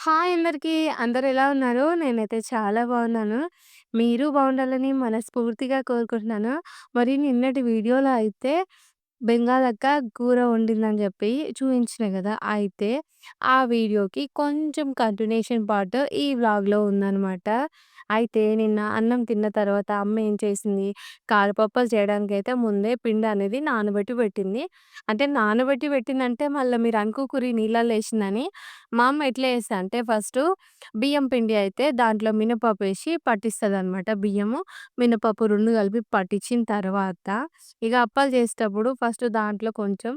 Hi అందరికీ. అందరెలా ఉన్నారు? నేనైతే చాలా బాగున్నాను. మీరు బాగుండాలని మనస్ఫూర్తిగా కోరుకుంటున్నాను. మరి నిన్నటి వీడియోలో అయితే బెంగాలక్క కూర వండిందని జెప్పి చూయించిన గదా! అయితే ఆ వీడియోకి కొంచెం కంటిన్యూషన్ పార్ట్ ఈ వ్లాగ్‌లో ఉందనమాట. అయితే నిన్న అన్నం తిన్న తర్వాత అమ్మ ఏం చేసింది, కారపప్పులు చేయడానికైతే ముందే పిండి అనేది నానబెట్టి పెట్టింది. అంటే నానబెట్టి పెట్టిందంటే మళ్ళా మీరు అనుకోకుర్రి నీళ్ళల్లో ఏసిందని. మా అమ్మ ఎట్లా చేస్తది అంటే ఫస్టు బియ్యం పిండి అయితే దాంట్లో మినపప్పేసి పట్టిస్తదనమాట. బియ్యము, మినపప్పు 2 కలిపి పట్టించిన తర్వాత ఇగ అప్పాలు చేసేటప్పుడు ఫస్ట్ దాంట్లో కొంచెం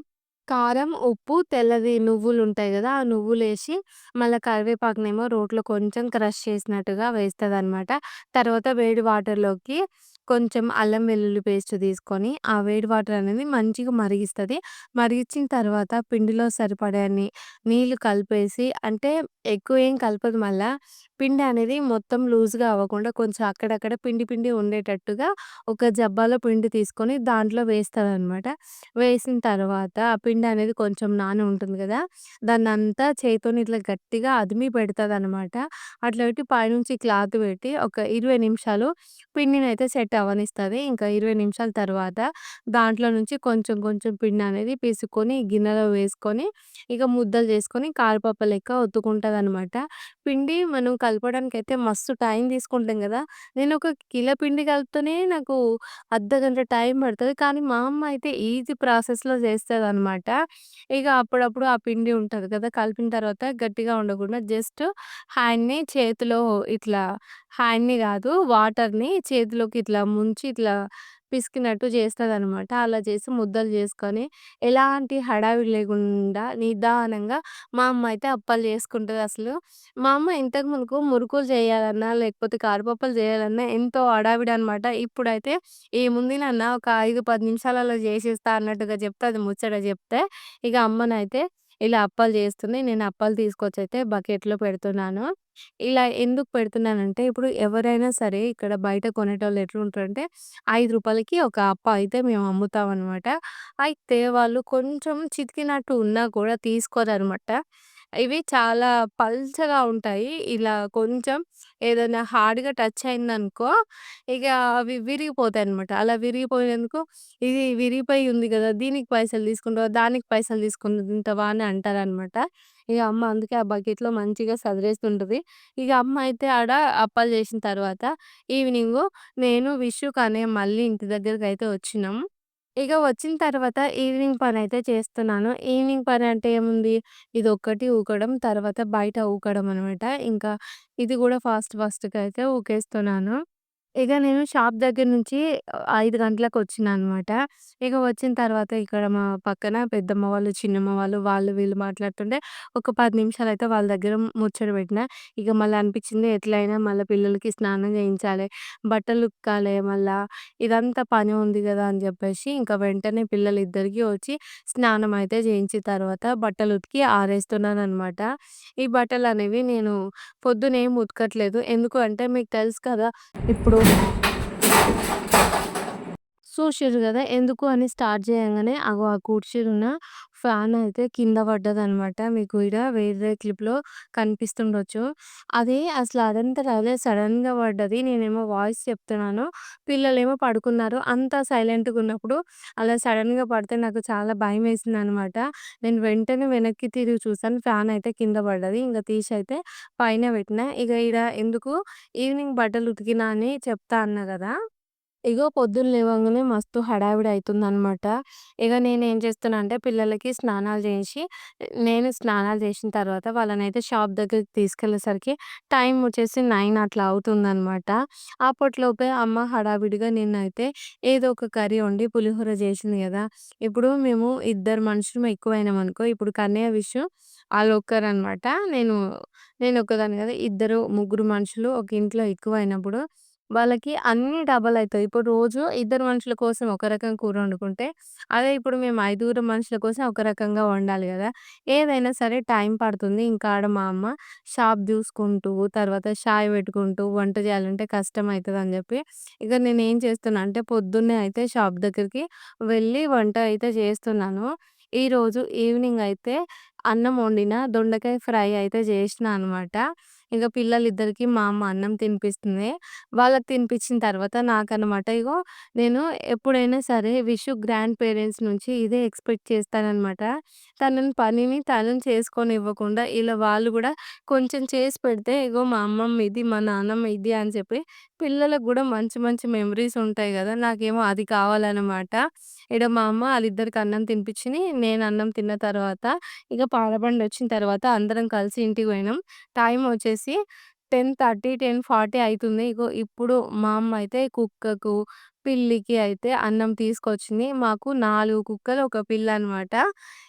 కారం, ఉప్పు, తెల్లది నువ్వులుంటాయి గదా! ఆ నువ్వులేసి మళ్ళా కరివేపాకునేమో రోట్లో కొంచెం క్రష్ చేసినట్టుగా వేస్తదనమాట. తర్వాత వేడి వాటర్‌లోకి కొంచెం అల్లం వెల్లుల్లి పేస్ట్ తీసుకొని, ఆ వేడి వాటర్ అనేది మంచిగా మరిగిస్తది. మరిగిచ్చిన తర్వాత పిండిలో సరిపడన్ని నీళ్లు కలిపేసి అంటే ఎక్కువ ఏం కలపదు మళ్ళా. పిండి అనేది మొత్తం లూజ్‌గా అవ్వకుండా కొంచెం అక్కడక్కడ పిండి పిండి ఉండేటట్టుగా ఒక జబ్బాలో పిండి తీసుకొని దాంట్లో వేస్తదనమాట. వేసిన తర్వాత ఆ పిండి అనేది కొంచెం నాని ఉంటుంది గదా! దాన్నంతా చేత్తోని ఇట్లా గట్టిగా అదిమి పెడతదనమాట. అట్లా పెట్టి పైనుంచి క్లాత్ పెట్టి ఒక 20 నిమిషాలు పిండినైతే సెట్ అవ్వనిస్తది. ఇంకా 20 నిమిషాల తర్వాత దాంట్లో నుంచి కొంచెం కొంచెం పిండనేది పిసుక్కొని గిన్నెలో వేసుకొని, ఇక ముద్దలు చేసుకొని కారపప్పు లెక్క ఒత్తుకుంటదనమాట. పిండి మనం కలపడానికైతే మస్తు టైం తీసుకుంటాం గదా! నేనొక కిలో పిండి కలిపితేనే నాకు అర్ధగంట టైం పడతది. కానీ మా అమ్మ అయితే ఈజీ ప్రాసెస్‌లో చేస్తదనమాట. ఇగ అప్పుడప్పుడు ఆ పిండి ఉంటది కదా! కలిపిన తర్వాత గట్టిగా ఉండకుండా జస్ట్ చేతిలో ఇట్లా హ్యాండ్‌ని గాదు వాటర్‌ని చేతిలోకి ఇట్లా ముంచి ఇట్లా పిసికినట్టు చేస్తదనమాట. అలా చేసి ముద్దలు చేసుకొని ఎలాంటి హడావిడి లేకుండా నిదానంగా మా అమ్మ అయితే అప్పాలు చేసుకుంటదసలు. మా అమ్మ ఇంతకు ముందుకు మురుకులు చేయాలన్నా, లేకపోతే కారపప్పులు చేయాలన్నా ఎంతో హడావిడనమాట. ఇప్పుడైతే ఏముంది నాన్న ఒక 5, 10 నిమిషాలలో చేసేస్తా అన్నట్టుగా చెప్తది ముచ్చట చెప్తే. ఇగ అమ్మనైతే ఇలా అప్పాలు చేస్తుంది. నేను అప్పాలు తీసుకొచ్చైతే బకెట్‌లో పెడుతున్నాను. ఇలా ఎందుకు పెడుతున్నానంటే ఇప్పుడు ఎవరైనా సరే ఇక్కడ బయట కొనేటోళ్ళు ఎట్లుంటారంటే రూ. 5కి ఒక అప్ప అయితే మేము అమ్ముతామనమాట. అయితే వాళ్ళు కొంచెం చితికినట్టు ఉన్నా కూడా తీసుకోరనమాట. ఇవి చాలా పల్చగా ఉంటాయి. ఇలా కొంచెం ఏదైనా హార్డ్‌గా టచ్ అయిందనుకో, ఇగ అవి విరిగిపోతాయనమాట. అలా విరిగిపోయినందుకు ఇది విరిగిపోయి ఉంది గదా! దీనికి పైసలు తీసుకుంటావా? దానికి పైసలు తీసుకుంటావా? అని అంటారనమాట. ఇగ అమ్మ అందుకే ఆ బకెట్‌లో మంచిగా సదిరేస్తుంటది. ఇగ అమ్మ అయితే ఆడ అప్పాలు చేసిన తర్వాత ఈవినింగు నేను, విషుక్ అనే మళ్ళీ ఇంటి దగ్గరకైతే వచ్చినాం. ఇగ వచ్చిన తర్వాత ఈవినింగ్ పనైతే చేస్తున్నాను. ఈవినింగ్ పని అంటే ఏముంది, ఇదొక్కటి ఊకడం, తర్వాత బయట ఊకడం అనమాట. ఇంకా ఇది గూడా ఫాస్ట్‌గా అయితే ఊకేస్తున్నాను. ఇగ నేను షాప్ దగ్గర నుంచి 5 గంటలకొచ్చినాననమాట. ఇక వచ్చిన తర్వాత ఇక్కడ మా పక్కన పెద్దమ్మ వాళ్ళు, చిన్నమ్మ వాళ్ళు, వాళ్ళు వీళ్ళు మాట్లాడుతుంటే ఒక 10 నిమిషాలయితే వాళ్ళ దగ్గర ముచ్చట పెట్టినా. ఇక మళ్ళా అనిపిచ్చింది ఎట్లైనా మళ్ళా పిల్లలకి స్నానం చేయించాలే, బట్టలు ఉతకాలే మళ్ళా, ఇదంతా పని ఉంది గదా! అని జెప్పేసి ఇంకా వెంటనే పిల్లలిద్దరికీ వచ్చి స్నానం అయితే చేయించిన తర్వాత బట్టలు ఉతికి ఆరేస్తున్నాననమాట. ఈ బట్టలనేవి నేను పొద్దునేం ఉతకట్లేదు. ఎందుకు అంటే మీకు తెలుసు కదా! ఇప్పుడు చూషిర్రు గదా! ఎందుకు అని స్టార్ట్ చేయంగానే అగో ఆ కూర్చున్న ఫ్యాన్ అయితే కింద పడ్డదనమాట. మీకు ఈడ వేరే క్లిప్‌లో కనిపిస్తుండొచ్చు. అది అసలు అదంతట అదే సడెన్‌గా పడ్డది. నేనేమో వాయిస్ చెప్తున్నాను. పిల్లలేమో పడుకున్నారు. అంతా సైలెంట్‌గున్నప్పుడు అలా సడెన్‌గా పడితే నాకు చాలా భయమేసిందనమాట. నేను వెంటనే వెనక్కి తిరిగి చూసాను. ఫ్యాన్ అయితే కింద పడ్డది. ఇంక తీసైతే పైన పెట్టినా. ఇగ ఈడ ఎందుకు ఈవినింగ్ బట్టలు ఉతికినా అని చెప్తా అన్నా గదా! ఇగో పొద్దున్న లేవంగానే మస్తు హడావిడి అయితుందనమాట. ఇగ నేనేం చేస్తున్నా అంటే పిల్లలకి స్నానాలు చేసి, నేను స్నానాలు చేసిన తర్వాత వాళ్ళనైతే షాప్ దగ్గరికి తీసుకెళ్ళేసరికి టైం వచ్చేసి 9 అట్లా అవుతుందనమాట. అప్పట్లోపే అమ్మ హడావిడిగా నిన్నైతే ఏదో ఒక కర్రీ వండి పులిహోర చేసింది గదా! ఇప్పుడు మేము ఇద్దరు మనుషులం ఎక్కువైనామనుకో, ఇప్పుడు కన్నయ్య, విషు ఆళ్ళొక్కరనమాట. నేను నేనొక్కదాన్ని కదా! ఇద్దరు, ముగ్గురు మనుషులు ఒక ఇంట్లో ఎక్కువైనప్పుడు వాళ్ళకి అన్నీ డబల్ అయితాయి. ఇప్పుడు రోజు ఇద్దరు మనుషుల కోసం ఒక రకం కూర వండుకుంటే, అదే ఇప్పుడు మేము ఐదుగురు మనుషుల కోసం ఒక రకంగా వండాలి గదా! ఏదైనా సరే టైం పడుతుంది. ఇంకా ఆడ మా అమ్మ షాప్ జూసుకుంటూ, తర్వాత చాయ్ పెట్టుకుంటూ వంట చేయాలంటే కష్టమైతదని జెప్పి, ఇక నేనేం చేస్తున్నా అంటే పొద్దున్నే అయితే షాప్ దగ్గరికి వెళ్ళి వంట అయితే చేస్తున్నాను. ఈరోజు ఈవినింగ్ అయితే అన్నం వండిన, దొండకాయ ఫ్రై అయితే చేసినా అనమాట. ఇగ పిల్లలిద్దరికీ మా అమ్మ అన్నం తినిపిస్తుంది. వాళ్ళకి తినిపించిన తర్వాత నాకనమాట ఇగో నేను ఎప్పుడైనా సరే గ్రాండ్ పేరెంట్స్ నుంచి ఇదే ఎక్స్‌పెక్ట్ చేస్తాననమాట. పనిని తనని చేసుకోనివ్వకుండా ఇలా వాళ్ళు గూడా కొంచెం చేసి పెడితే ఇగో మా అమ్మమ్మ ఇది, మా నాన్నమ్మ ఇది అని చెప్పి పిల్లలకు గూడా మంచి మంచి మెమోరీస్ ఉంటాయి గదా! నాకేమో అది కావాలనమాట. ఈడ మా అమ్మ ఆళ్ళిద్దరికి అన్నం తినిపించింది. నేను అన్నం తిన్న తర్వాత ఇక పాలబండొచ్చిన తర్వాత అందరం కలిసి ఇంటికి పోయినాం. టైం వచ్చేసి 10:30, 10:40 అయితుంది. ఇగో ఇప్పుడు మా అమ్మ అయితే కుక్కకు, పిల్లికి అయితే అన్నం తీసుకొచ్చింది. మాకు 4 కుక్కలు, ఒక పిల్లనమాట.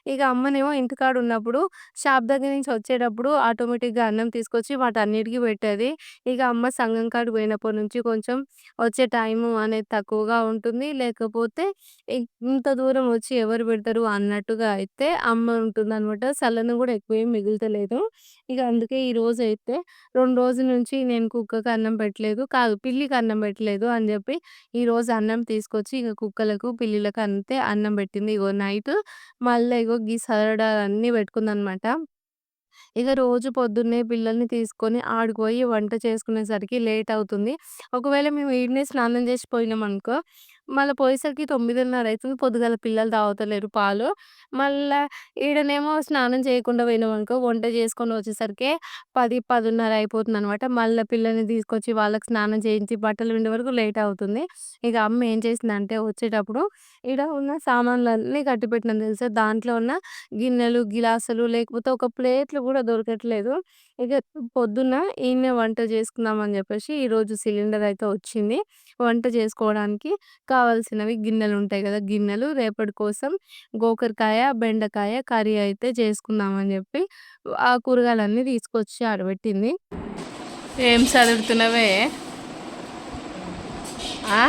ఇక అమ్మనేమో ఇంటికాడ ఉన్నప్పుడు షాప్ దగ్గర నుంచి వచ్చేటప్పుడు ఆటోమేటిక్‌గా అన్నం తీసుకొచ్చి వాటన్నిటికి పెట్టేది. ఇక అమ్మ సంఘం కాడికి పోయినప్పటి నుంచి కొంచెం వచ్చే టైము అనేది తక్కువగా ఉంటుంది. లేకపోతే ఇ ఇంత దూరం వచ్చి ఎవరు పెడతారు అన్నట్టుగా అయితే అమ్మ ఉంటుందనమాట. సలనం గూడా ఎక్కువేం మిగులుతలేదు. ఇక అందుకే ఈరోజైతే 2 రోజుల నుంచి నేను కుక్కకి అన్నం పెట్టలేదు. కాదు పిల్లికి అన్నం పెట్టలేదు అని జెప్పి ఈరోజు అన్నం తీసుకొచ్చి ఇగ కుక్కలకు, పిల్లులకు అంతే అన్నం పెట్టింది. ఇగో నైటు మళ్ళా ఇగో గీ సరడాలన్నీ పెట్టుకుందనమాట. ఇక రోజు పొద్దున్నే పిల్లల్ని తీసుకొని ఆడికి పోయి వంట చేసుకునేసరికి లేట్ అవుతుంది. ఒకవేళ మేము ఈడనే స్నానం చేసి పోయినామనుకో, మళ్ళా పోయేసరికి 9:30 అయితుంది. పొద్దుగాల పిల్లలు తాగుతలేరు పాలు. మళ్ళా ఈడనేమో స్నానం చేయకుండా పోయినామనుకో, వంట చేసుకొని వచ్చేసరికే 10, 10:30 అయిపోతుందనమాట. మళ్ళా పిల్లల్ని తీసుకొచ్చి వాళ్ళకి స్నానం చేయించి బట్టలు పిండే వరకు లేట్ అవుతుంది. ఇక అమ్మ ఏం చేసిందంటే వచ్చేటప్పుడు ఈడ ఉన్న సామాన్లన్నీ కట్టిపెట్టినాను తెలుసా! దాంట్లో ఉన్న గిన్నెలు, గిలాసులు లేకపోతే ఒక ప్లేట్లు గూడా దొరకట్లేదు. ఇగ పొద్దున్న ఈడనే వంట చేసుకుందాం అని జెప్పేసి ఈరోజు సిలిండర్ అయితే వచ్చింది. వంట చేసుకోవడానికి కావాల్సినవి గిన్నెలుంటాయి గదా! గిన్నెలు రేపటి కోసం గోకరకాయ, బెండకాయ కర్రీ అయితే చేసుకుందామని జెప్పి ఆ కూరగాయలన్నీ తీసుకొచ్చి ఆడబెట్టింది. ఏం సదురుతున్నవే? ఆ!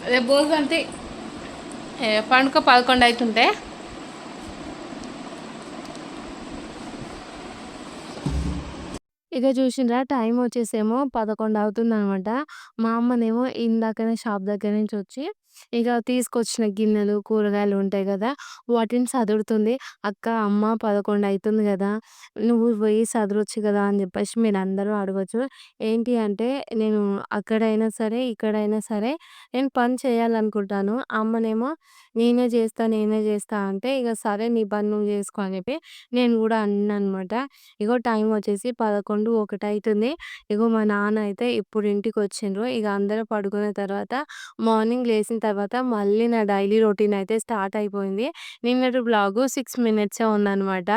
రేపు భోగి పండుకో 11 అయితుంటే. ఇక చూసిండ్రా టైమొచ్చేసేమో 11 అవుతుందనమాట. మా అమ్మనేమో ఇందాకనే షాప్ దగ్గర నుంచొచ్చి, ఇక తీసుకొచ్చిన గిన్నెలు, కూరగాయలు ఉంటాయి గదా! వాటిని సదురుతుంది. "అక్క, అమ్మ 11 అయితుంది గదా! నువ్వు పోయి సదరొచ్చు గదా!" అని జెప్పేసి మీరందరూ అడగొచ్చు. ఏంటి అంటే, నేను అక్కడైనా సరే, ఇక్కడైనా సరే నేను పని చేయాలనుకుంటాను. అమ్మనేమో నేనే జేస్తా అంటే, ఇగ సరే నీ పని నువ్వు జేసుకో అని జెప్పి నేను గూడా అన్నాననమాట. ఇగో టైమొచ్చేసి 11, 1 అయితుంది. ఇగో మా నాన్న అయితే ఇప్పుడు ఇంటికొచ్చిండ్రు. ఇగ అందరూ పడుకున్న తర్వాత మార్నింగ్ లేసిన తర్వాత మళ్ళీ నా డైలీ రొటీన్ అయితే స్టార్ట్ అయిపోయింది. నిన్నటి వ్లాగు 6 మినిట్సే ఉందనమాట.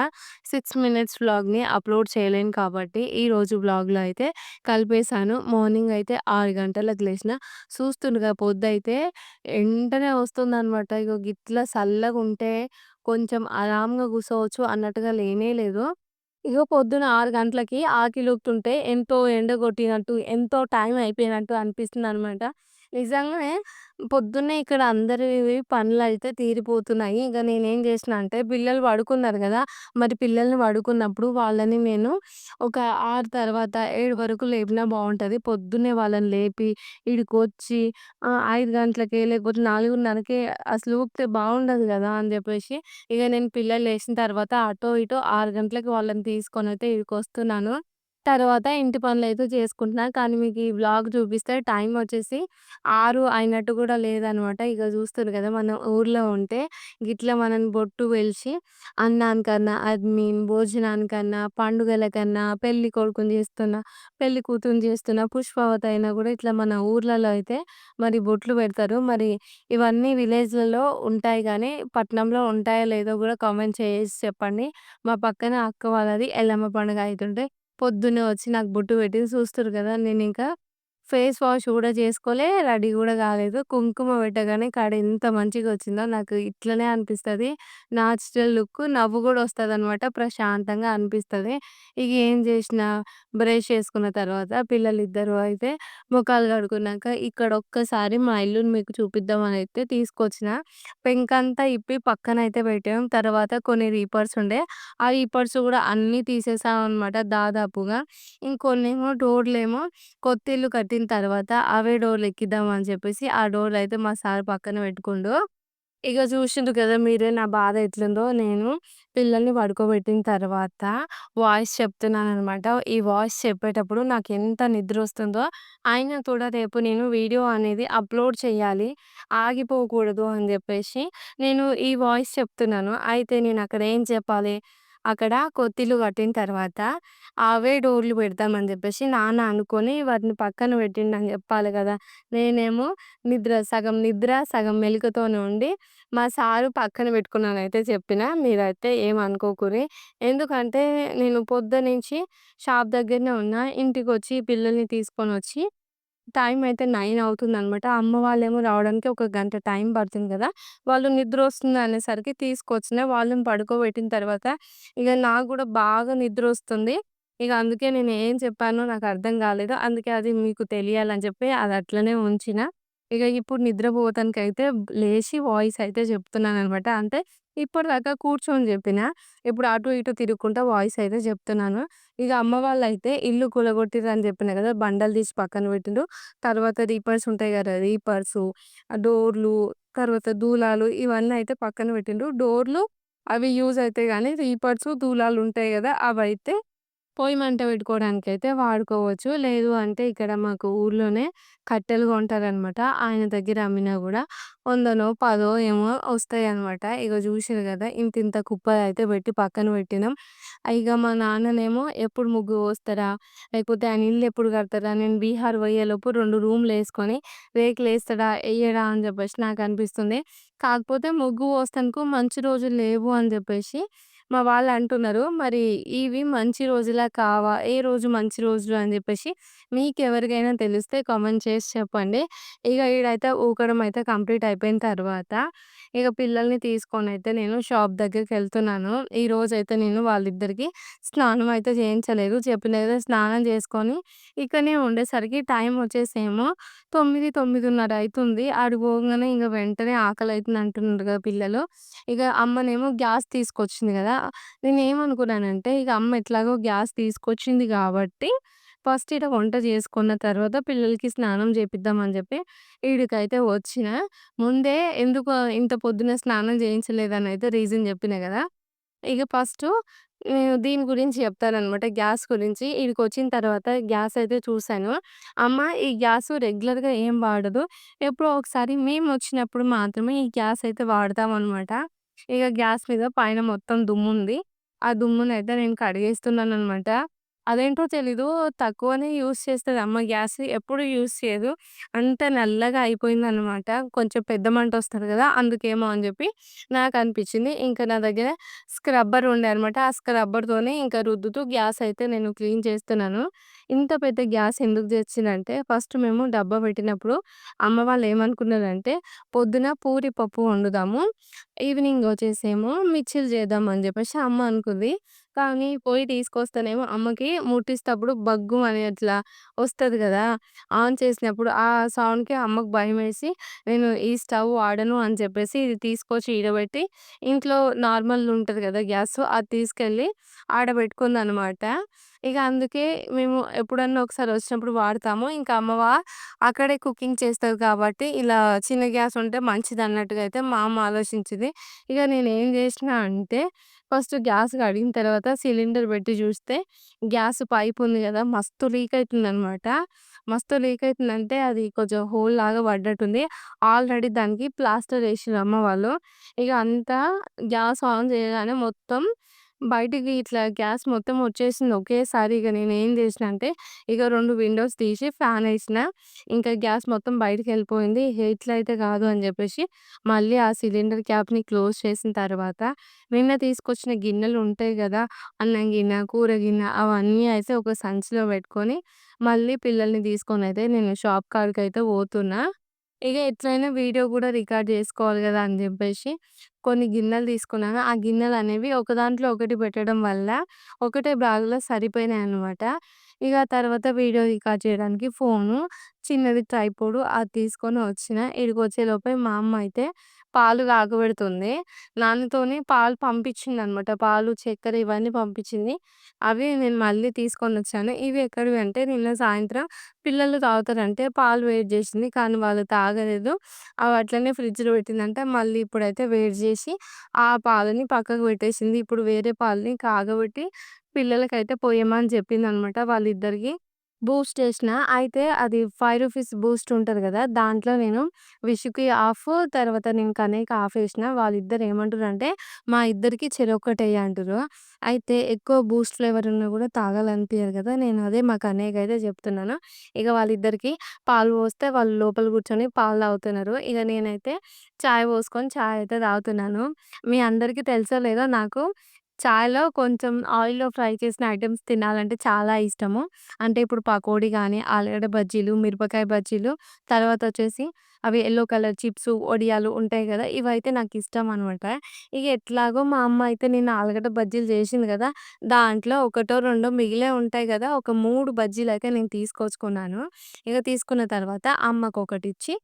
6 మినిట్స్ వ్లాగ్‌ని అప్‌లోడ్ చేయలేను కాబట్టి ఈరోజు వ్లాగ్‌లో అయితే కలిపేశాను. మార్నింగ్ అయితే 6 గంటలకు లేసిన. చూస్తుండ్రుగా పొద్దయితే ఎంటనే వస్తుందనమాట. ఇగో గిట్ల సల్లగుంటే కొంచెం ఆరాంగా కూసోవచ్చు అన్నట్టుగా లేనే లేదు. ఇగో పొద్దున 6 గంటలకి ఆకిలూపుతుంటే ఎంతో ఎండ కొట్టినట్టు, ఎంతో టైం అయిపోయినట్టు అనిపిస్తుందనమాట. నిజంగానే పొద్దున్నే ఇక్కడ అందరివి పనులయితే తీరిపోతున్నాయి. ఇగ నేనేం చేసినా అంటే పిల్లలు పడుకున్నారు గదా! మరి పిల్లల్ని పడుకున్నప్పుడు వాళ్ళని నేను ఒక 6 తర్వాత 7 వరకు లేపినా బావుంటది. పొద్దున్నే వాళ్ళని లేపి ఈడికొచ్చి 5 గంటలకే లేకపోతే 4:30కే అసలు ఊపితే బావుండదు గదా! అని జెప్పేసి ఇగ నేను పిల్లలు లేసిన తర్వాత అటో ఇటో 6 గంటలకి వాళ్ళని తీసుకొనైతే ఇడికొస్తున్నాను. తర్వాత ఇంటి పనులైతే చేసుకుంటున్నా. కానీ మీకు ఈ వ్లాగ్ చూపిస్తే టైం వచ్చేసి 6 అయినట్టు గూడా లేదనమాట. ఇగ చూస్తుర్రు గదా! మనం ఊర్లో ఉంటే గిట్ల మనని బొట్టు పిలిచి అన్నానికన్నా, భోజనానికన్నా, పండుగలకన్నా, పెళ్లి కొడుకుని చేస్తున్నా, పెళ్లి కూతురిని చేస్తున్నా, పుష్పావతి అయినా గూడా ఇట్లా మన ఊర్లలో అయితే మరి బొట్లు పెడతారు. మరి ఇవన్నీ విలేజ్‌లలో ఉంటాయి గానీ, పట్నంలో ఉంటాయో లేదో గూడా కామెంట్ చేసి చెప్పండి. మా పక్కన అక్క వాళ్ళది ఎల్లమ్మ పండుగ అయితుంటే పొద్దున్నే వచ్చి నాకు బొట్టు పెట్టింది. చూస్తుర్రు గదా! నేనింకా ఫేస్ వాష్ గూడా చేసుకోలే, రెడీ గూడా గాలేదు. కుంకుమ పెట్టగానే కాడ ఎంత మంచిగొచ్చిందో నాకు ఇట్లనే అనిపిస్తది. నాచురల్ లుక్ నవ్వు గూడా వస్తదనమాట. ప్రశాంతంగా అనిపిస్తది. ఇగ ఏం జేసినా బ్రష్ చేసుకున్న తర్వాత పిల్లలిద్దరూ అయితే మొఖాలు కడుక్కున్నాక ఇక్కడ ఒక్కసారి మా ఇల్లుని మీకు చూపిద్దామనైతే తీసుకొచ్చిన. పెంకంతా ఇప్పి పక్కనైతే పెట్టాం. తర్వాత కొన్ని రీపర్స్ ఉండే. ఆ రీపర్స్ గూడా అన్నీ తీసేసామనమాట దాదాపుగా. ఇంకొన్నేమో డోర్‌లేమో కొత్తిల్లు కట్టిన తర్వాత అవే డోర్‌లెక్కిద్దాం అని చెప్పేసి ఆ డోర్‌లయితే మా సార్ పక్కన పెట్టుకుండు. ఇగ జూషిండ్రు గదా మీరే నా బాధ ఎట్లుందో. నేను పిల్లల్ని పడుకోబెట్టిన తర్వాత వాయిస్ చెప్తున్నాననమాట. ఈ వాయిస్ చెప్పేటప్పుడు నాకెంత నిద్రొస్తుందో, అయినా కూడా రేపు నేను వీడియో అనేది అప్‌లోడ్ చేయాలి. ఆగిపోకూడదు అని జెప్పేసి నేను ఈ వాయిస్ చెప్తున్నాను. అయితే నేనక్కడ ఏం చెప్పాలి, అక్కడ కొత్తిల్లు కట్టిన తర్వాత అవే డోర్లు పెడతామని జెప్పేసి నాన్న అనుకోని వాటిని పక్కన పెట్టిండని జెప్పాలి గదా! నేనేమో సగం నిద్ర, సగం మెలుకువతోని ఉండి మా సారు పక్కన పెట్టుకున్నానయితే చెప్పినా. మీరైతే ఏమనుకోకుర్రి. ఎందుకంటే నేను పొద్దున్నుంచి షాప్ దగ్గరనే ఉన్నా. ఇంటికొచ్చి పిల్లల్ని తీసుకొనొచ్చి టైం అయితే 9 అవుతుందనమాట. అమ్మ వాళ్ళేమో రావడానికి ఒక గంట టైం పడుతుంది గదా! వాళ్ళు నిద్రొస్తుంది అనేసరికి తీసుకొచ్చిన. వాళ్ళని పడుకోబెట్టిన తర్వాత ఇగ నాకు గూడా బాగా నిద్రొస్తుంది. ఇగ అందుకే నేనేం చెప్పానో నాకర్థం గాలేదు. అందుకే అది మీకు తెలియాలని చెప్పి అది అట్లనే ఉంచిన. ఇగ ఇప్పుడు నిద్రపోతానికైతే లేసి వాయిస్ అయితే చెప్తున్నాననమాట. అంటే ఇప్పటిదాకా కూర్చొని జెప్పిన. ఇప్పుడు అటు ఇటు తిరుగుకుంటా వాయిస్ అయితే చెప్తున్నాను. ఇగ అమ్మ వాళ్ళైతే ఇల్లు కూలగొట్టిర్రని జెప్పిన గదా! బండలు తీసి పక్కన పెట్టిండ్రు. తర్వాత రీపర్స్ ఉంటాయి గదా! రీపర్సు, డోర్లు, తర్వాత దూలాలు ఇవన్నీ అయితే పక్కన పెట్టిండ్రు. డోర్లు అవి యూజ్ అయితాయి గానీ, రీపర్సు, దూలాలు ఉంటాయి గదా! అవైతే పొయ్యి మంట పెట్టుకోవడానికైతే వాడుకోవచ్చు. లేదు అంటే ఇక్కడ మాకు ఊర్లోనే కట్టెలు కొంటారనమాట. ఆయన దగ్గర అమ్మినా గూడా 100నో, 10 ఏమో వస్తాయనమాట. ఇగ జూషిర్రు గదా! ఇంతింత కుప్పలయితే పెట్టి పక్కన పెట్టినాం. ఇగ మా నాన్ననేమో ఎప్పుడు ముగ్గు పోస్తారా? లేకపోతే ఆయన ఇల్లు ఎప్పుడు కడతారా? నేను బీహార్ పోయేలోపు 2 రూమ్‌లేసుకొని రేకులేస్తాడా? ఎయ్యడా? అని జెప్పేసి నాకనిపిస్తుంది. కాకపోతే ముగ్గు పోస్తానికి మంచి రోజులు లేవు అని జెప్పేసి మా వాళ్ళంటున్నారు. మరి ఇవి మంచి రోజులా కావా? ఏ రోజు మంచి రోజులు అని జెప్పేసి మీకెవరికైనా తెలిస్తే కామెంట్ చేసి చెప్పండి. ఇగ ఈడైతే ఊకడం అయితే కంప్లీట్ అయిపోయిన తర్వాత, ఇగ పిల్లల్ని తీసుకొనైతే నేను షాప్ దగ్గరికెళ్తున్నాను. ఈరోజైతే నేను వాళ్ళిద్దరికీ స్నానం అయితే చేయించలేదు. చెప్పిన కదా! స్నానం చేసుకొని ఇక్కడనే ఉండేసరికి టైం వచ్చేసేమో 9, 9:30 అయితుంది. ఆడికి పోంగానే ఇంక వెంటనే ఆకలైతుంది అంటున్నారు కదా పిల్లలు. ఇగ అమ్మనేమో గ్యాస్ తీసుకొచ్చింది గదా! నేనేమనుకున్నానంటే ఇగ అమ్మ ఎట్లాగో గ్యాస్ తీసుకొచ్చింది గాబట్టి, ఫస్ట్ ఈడ వంట చేసుకున్న తర్వాత పిల్లలకి స్నానం చేపిద్దాం అని జెప్పి ఈడికైతే వచ్చిన. ముందే ఎందుకు ఇంత పొద్దున స్నానం చేయించలేదనైతే రీజన్ జెప్పిన గదా! ఇగ ఫస్టు దీని గురించి చెప్తాననమాట. గ్యాస్ గురించి. ఈడికొచ్చిన తర్వాత గ్యాస్ అయితే చూసాను. అమ్మ ఈ గ్యాసు రెగ్యులర్‌గా ఏం వాడదు. ఎప్పుడో ఒకసారి మేమొచ్చినప్పుడు మాత్రమే ఈ గ్యాస్ అయితే వాడతామనమాట. ఇగ గ్యాస్ మీద పైన మొత్తం దుమ్ముంది. ఆ దుమ్మునయితే నేను కడిగేస్తున్నాననమాట. అదేంటో తెలీదు తక్కువనే యూజ్ చేస్తది అమ్మ గ్యాస్. ఎప్పుడు యూజ్ చేయదు. అంత నల్లగా అయిపోయిందనమాట. కొంచెం పెద్ద మంటొస్తది గదా! అందుకేమో అని జెప్పి నాకనిపిచ్చింది. ఇంక నా దగ్గర స్క్రబ్బర్ ఉండే అనమాట. ఆ స్క్రబ్బర్‌తోనే ఇంకా రుద్దుతూ గ్యాస్ అయితే నేను క్లీన్ చేస్తున్నాను. ఇంత పెద్ద గ్యాస్ ఎందుకు తెచ్చినంటే ఫస్ట్ మేము డబ్బా పెట్టినప్పుడు అమ్మ వాళ్ళు ఏమనుకున్నారంటే పొద్దున పూరి పప్పు వండుదాము. ఈవినింగ్ వచ్చేసేమో మిర్చిలు చేద్దాం అని చెప్పేసి అమ్మ అనుకుంది. కానీ పోయి తీసుకొస్తేనేమో అమ్మకి ముట్టిస్తప్పుడు బగ్గుమని అట్లా వస్తది గదా! ఆన్ చేసినప్పుడు ఆ సౌండ్‌కి అమ్మకు భయమేసి నేను ఈ స్టవ్ వాడను అని చెప్పేసి ఇది తీసుకొచ్చి ఈడబెట్టి ఇంట్లో నార్మల్ ఉంటది గదా! గ్యాసు అది తీసుకెళ్ళి ఆడ పెట్టుకుందనమాట. ఇక అందుకే మేము ఎప్పుడన్నా ఒకసారి వచ్చినప్పుడు వాడతాము. ఇంకా అక్కడే కుకింగ్ చేస్తది కాబట్టి ఇలా చిన్న గ్యాస్ ఉంటే మంచిదన్నట్టుగా అయితే మా అమ్మ ఆలోచించింది. ఇక నేనేం జేసినా అంటే ఫస్ట్ గ్యాస్ కడిగిన తర్వాత సిలిండర్ పెట్టి చూస్తే గ్యాస్ పైప్ ఉంది గదా! మస్తు లీక్ అయితుందనమాట. మస్తు లీక్ అయితుందంటే అది కొంచెం హోల్ లాగా పడ్డట్టుంది. ఆల్రెడీ దానికి ప్లాస్టర్ ఏసిర్రు అమ్మ వాళ్ళు. ఇగ అంతా గ్యాస్ ఆన్ చేయగానే మొత్తం బయటికి ఇట్లా గ్యాస్ మొత్తం వచ్చేసింది ఒకేసారి. ఇగ నేనేం జేసినా అంటే ఇగ 2 విండోస్ తీసి ఫ్యానేసిన. ఇంకా గ్యాస్ మొత్తం బయటికెళ్ళిపోయింది. ఇట్లయితే కాదు అని జెప్పేసి మళ్ళీ ఆ సిలిండర్ క్యాప్‌ని క్లోజ్ చేసిన తర్వాత నిన్న తీసుకొచ్చిన గిన్నెలు ఉంటాయి గదా! అన్నం గిన్నె, కూర గిన్నె అవన్నీ అయితే ఒక సంచిలో పెట్టుకొని మళ్ళీ పిల్లల్ని తీసుకొనైతే నేను షాప్ కాడికైతే పోతున్నా. ఇగ ఎట్లైనా వీడియో గూడా రికార్డ్ జేసుకోవాలి గదా! అని జెప్పేసి కొన్ని గిన్నెలు తీసుకున్నాను. ఆ గిన్నెలనేవి ఒక దాంట్లో ఒకటి పెట్టడం వల్ల ఒకటే బ్యాగ్‌లో సరిపోయినాయనమాట. ఇగ తర్వాత వీడియో రికార్డ్ చేయడానికి ఫోను, చిన్నది ట్రైపోడు అది తీసుకొని వచ్చిన. ఈడికొచ్చేలోపే మా అమ్మ అయితే పాలు కాగబెడుతుంది. నాన్నతోని పాలు పంపించిందనమాట. పాలు, చక్కెర ఇవన్నీ పంపించింది. అవి నేను మళ్ళీ తీసుకొనొచ్చాను. ఇవి ఎక్కడివి అంటే నిన్న సాయంత్రం పిల్లలు తాగుతారంటే పాలు వేడి చేసింది. కానీ వాళ్ళు తాగలేదు. అవి అట్లనే ఫ్రిడ్జ్‌లో పెట్టిందంట. మళ్ళీ ఇప్పుడైతే వేడి చేసి ఆ పాలని పక్కకు పెట్టేసింది. ఇప్పుడు వేరే పాలని కాగబెట్టి పిల్లలకైతే పొయ్యమని చెప్పిందనమాట వాళ్ళిద్దరికీ. బూస్ట్ ఏసిన. అయితే అది రూ. 5 బూస్ట్ ఉంటది గదా! దాంట్లో నేను విషుకి హాఫ్, తర్వాత నేను కనయ్యకి హాఫ్ ఏసిన. వాళ్ళిద్దరు ఏమంటుర్రంటే, మా ఇద్దరికి చెరొక్కటెయ్యి అంటుర్రు. అయితే ఎక్కువ బూస్ట్ ఫ్లేవర్ ఉన్నా గూడా తాగాలనిపియదు గదా! నేను అదే మా కన్నయ్యకైతే జెప్తున్నాను. ఇగ వాళ్ళిద్దరికీ పాలు పోస్తే వాళ్ళు లోపల కూర్చొని పాలు తాగుతున్నారు. ఇగ నేనైతే చాయ్ పోసుకొని చాయ్ అయితే తాగుతున్నాను. మీ అందరికీ తెలుసో లేదో నాకు చాయ్‌లో కొంచెం ఆయిల్‌లో ఫ్రై చేసిన ఐటెమ్స్ తినాలంటే చాలా ఇష్టము. అంటే ఇప్పుడు పకోడీ గానీ, ఆలుగడ్డ బజ్జీలు, మిరపకాయ బజ్జీలు, తర్వాతొచ్చేసి అవి యెల్లో కలర్ చిప్సు, వడియాలు ఉంటాయి గదా! ఇవైతే నాకిష్టమనమాట. ఇగ ఎట్లాగో మా అమ్మ అయితే నిన్న ఆలుగడ్డ బజ్జీలు జేషింది గదా! దాంట్లో ఒకటో, రెండో మిగిలే ఉంటాయి గదా! ఒక 3 బజ్జీలయితే నేను తీసుకొచ్చుకున్నాను. ఇగ తీసుకున్న తర్వాత అమ్మకొకటిచ్చి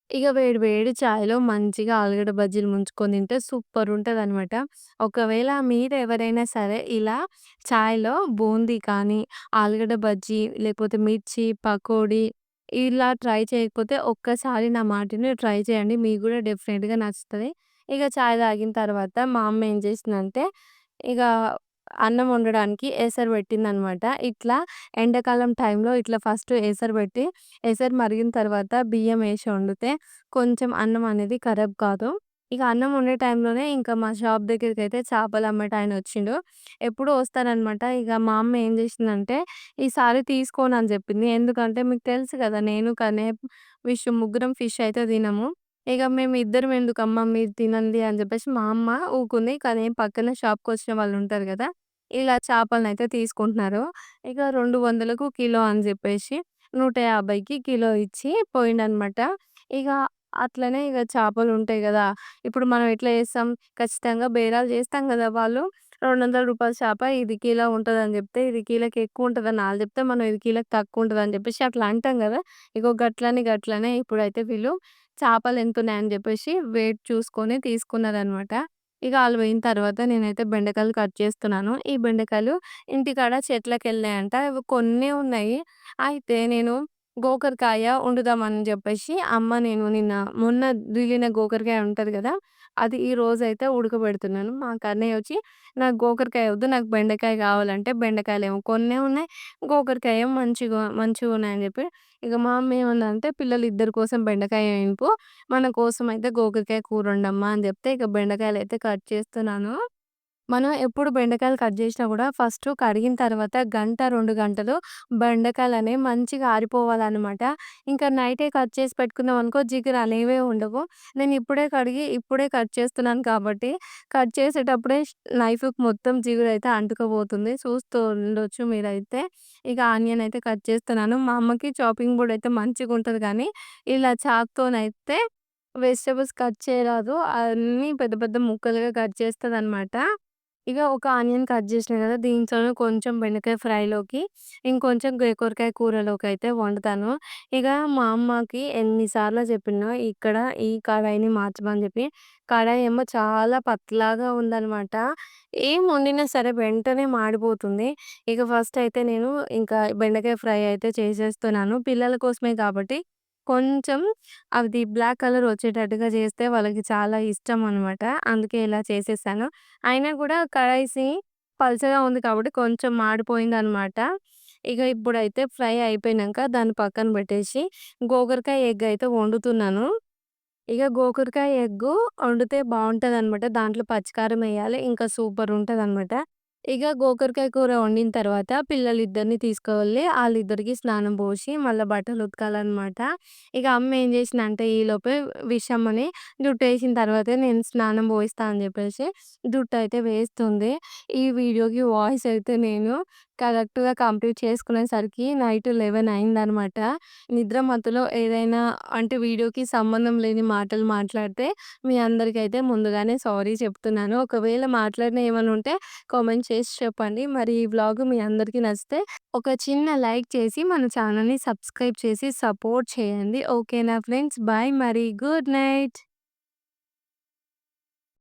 ఇగ వేడి వేడి చాయ్‌లో మంచిగా ఆలుగడ్డ బజ్జీలు ముంచుకొని తింటే సూపరుంటదనమాట. ఒకవేళ మీరెవరైనా సరే ఇలా చాయ్‌లో బూందీ కానీ, ఆలుగడ్డ బజ్జీ, లేకపోతే మిర్చి, పకోడీ ఇలా ట్రై చేయకపోతే ఒక్కసారి నా మాటిని ట్రై చేయండి. మీకు గూడా డెఫినెట్‌గా నచ్చుతది. ఇగ చాయ్ తాగిన తర్వాత మా అమ్మ ఏం చేసిందంటే, ఇగ అన్నం వండడానికి ఎసరు పెట్టిందనమాట. ఇట్లా ఎండాకాలం టైంలో ఇట్లా ఫస్ట్ ఎసరు పెట్టి ఎసరు మరిగిన తర్వాత బియ్యం ఏసి వండితే కొంచెం అన్నం అనేది ఖరాబ్ కాదు. ఇక అన్నం వండే టైంలోనే ఇంకా మా షాప్ దగ్గరికైతే చేపలు అమ్మటాయనొచ్చిండు. ఎప్పుడూ వస్తారనమాట. ఇక మా అమ్మ ఏం చేసిందంటే, ఈసారి తీసుకోనని చెప్పింది. ఎందుకంటే మీకు తెలుసు కదా! నేను కనే ముగ్గురం ఫిష్ అయితే తినము. ఇక మేమిద్దరం ఎందుకమ్మా మీరు తినండి అని చెప్పేసి మా అమ్మ ఊకుంది. కానీ పక్కన షాప్‌కొచ్చిన వాళ్ళుంటారు కదా! ఇలా చేపలనైతే తీసుకుంటున్నారు. ఇక 200కు కిలో అని చెప్పేసి 150కి కిలో ఇచ్చి పోయిండనమాట. ఇగ అట్లనే ఇగ చేపలుంటాయి గదా! ఇప్పుడు మనం ఎట్లా చేస్తాం, ఖచ్చితంగా బేరాలు చేస్తాం గదా! వాళ్ళు రూ. 200 చేప ఇది కిలో ఉంటదని జెప్తే, ఇది కిలోకి ఎక్కువుంటదని ఆళ్ళు జెప్తే, మనం ఇది కిలోకి తక్కువుంటదని జెప్పేసి అట్లా అంటాం గదా! ఇగో గట్లనే ఇప్పుడైతే వీళ్ళు చేపలెంతున్నాయని జెప్పేసి వెయిట్ చూసుకొని తీసుకున్నారనమాట. ఇగ ఆళ్ళు పోయిన తర్వాత నేనైతే బెండకాయలు కట్ చేస్తున్నాను. ఈ బెండకాయలు ఇంటికాడ చెట్లకెళ్ళినాయంట. అవి కొన్నే ఉన్నాయి. అయితే నేను గోకరకాయ వండుదామని జెప్పేసి నేను మొన్న దిలిన గోకరకాయ ఉంటది గదా! అది ఈ రోజైతే ఉడకబెడుతున్నాను. మా కన్నయ్య వచ్చి "నాకు గోకరకాయ వద్దు. నాకు బెండకాయ కావాలంటే" బెండకాయలేమో కొన్నే ఉన్నాయి. గోకరకాయ ఏమో మంచిగున్నాయని జెప్పి ఇగ మా అమ్మ ఏమన్నదంటే "పిల్లలిద్దరి కోసం బెండకాయ ఏంపు. మన కోసమయితే గోకరకాయ కూరొండమ్మా" అని జెప్తే ఇక బెండకాయలయితే కట్ చేస్తున్నాను. మనం ఎప్పుడు బెండకాయలు కట్ జేసినా గూడా ఫస్టు కడిగిన తర్వాత గంట, 2 గంటలు బెండకాయలనేవి మంచిగా ఆరిపోవాలనమాట. ఇంకా నైటే కట్ చేసి పెట్టుకున్నామనుకో జిగురు అనేవే ఉండవు. నేను ఇప్పుడే కడిగి, ఇప్పుడే కట్ చేస్తున్నాను కాబట్టి, కట్ చేసేటప్పుడే నైఫ్‌కి మొత్తం జిగురైతే అంటుకుపోతుంది. చూస్తూ ఉండొచ్చు మీరైతే. ఇక ఆనియన్ అయితే కట్ చేస్తున్నాను. మా అమ్మకి చాపింగ్ బోర్డ్ అయితే మంచిగుంటది కానీ, ఇలా చాకుతోనైతే వెజిటబుల్స్ కట్ చేయరాదు. అన్నీ పెద్ద పెద్ద ముక్కలుగా కట్ చేస్తదనమాట. ఇగ ఒక ఆనియన్ కట్ జేసినా గదా! దీంట్లోనే కొంచెం బెండకాయ ఫ్రైలోకి, ఇంకొంచెం గోకరకాయ కూరలోకైతే వండుతాను. ఇగ మా అమ్మకి ఎన్ని సార్లు చెప్పినో ఇక్కడ ఈ కడాయిని మార్చమని జెప్పి, కడాయి ఏమో చాలా పతలాగా ఉందనమాట. ఏం వండినా సరే వెంటనే మాడిపోతుంది. ఇక ఫస్ట్ అయితే నేను ఇంకా బెండకాయ ఫ్రై అయితే చేసేస్తున్నాను. పిల్లల కోసమే కాబట్టి కొంచెం అది బ్లాక్ కలర్ వచ్చేటట్టుగా చేస్తే వాళ్ళకి చాలా ఇష్టమనమాట. అందుకే ఇలా చేసేసాను. అయినా గూడా కడాయిసి పల్చగా ఉంది కాబట్టి కొంచెం మాడిపోయిందనమాట. ఇగ ఇప్పుడైతే ఫ్రై అయిపోయినంక దాన్ని పక్కన బెట్టేసి గోకరకాయ ఎగ్ అయితే వండుతున్నాను. ఇగ గోకరకాయ ఎగ్గు వండితే బావుంటదనమాట. దాంట్లో పచ్చికారమెయ్యాలి. ఇంకా సూపరుంటదనమాట. ఇగ గోకరకాయ కూర వండిన తర్వాత పిల్లలిద్దరిని తీసుకువెళ్ళి ఆళ్ళిద్దరికీ స్నానం పోసి మళ్ళా బట్టలు ఉతకాలనమాట. ఇక అమ్మ ఏం చేసిందంటే ఈలోపే విషమ్మని జుట్టేసిన తర్వాతే నేను స్నానం పోయిస్తా అని చెప్పేసి జుట్టయితే వేస్తుంది. ఈ వీడియోకి వాయిస్ అయితే నేను కరెక్ట్‌గా కంప్లీట్ చేసుకునేసరికి నైట్ 11 అయిందనమాట. నిద్ర మత్తులో ఏదైనా అంటే వీడియోకి సంబంధం లేని మాటలు మాట్లాడితే మీ అందరికైతే ముందుగానే సారీ చెప్తున్నాను. ఒకవేళ మాట్లాడిన ఏమన్నా ఉంటే కామెంట్ చేసి చెప్పండి. మరి ఈ వ్లాగ్ మీ అందరికీ నచ్చితే ఒక చిన్న లైక్ చేసి మన ఛానల్‌ని సబ్స్క్రైబ్ చేసి సపోర్ట్ చేయండి. ఓకేనా ఫ్రెండ్స్? బాయ్ మరి. Good night.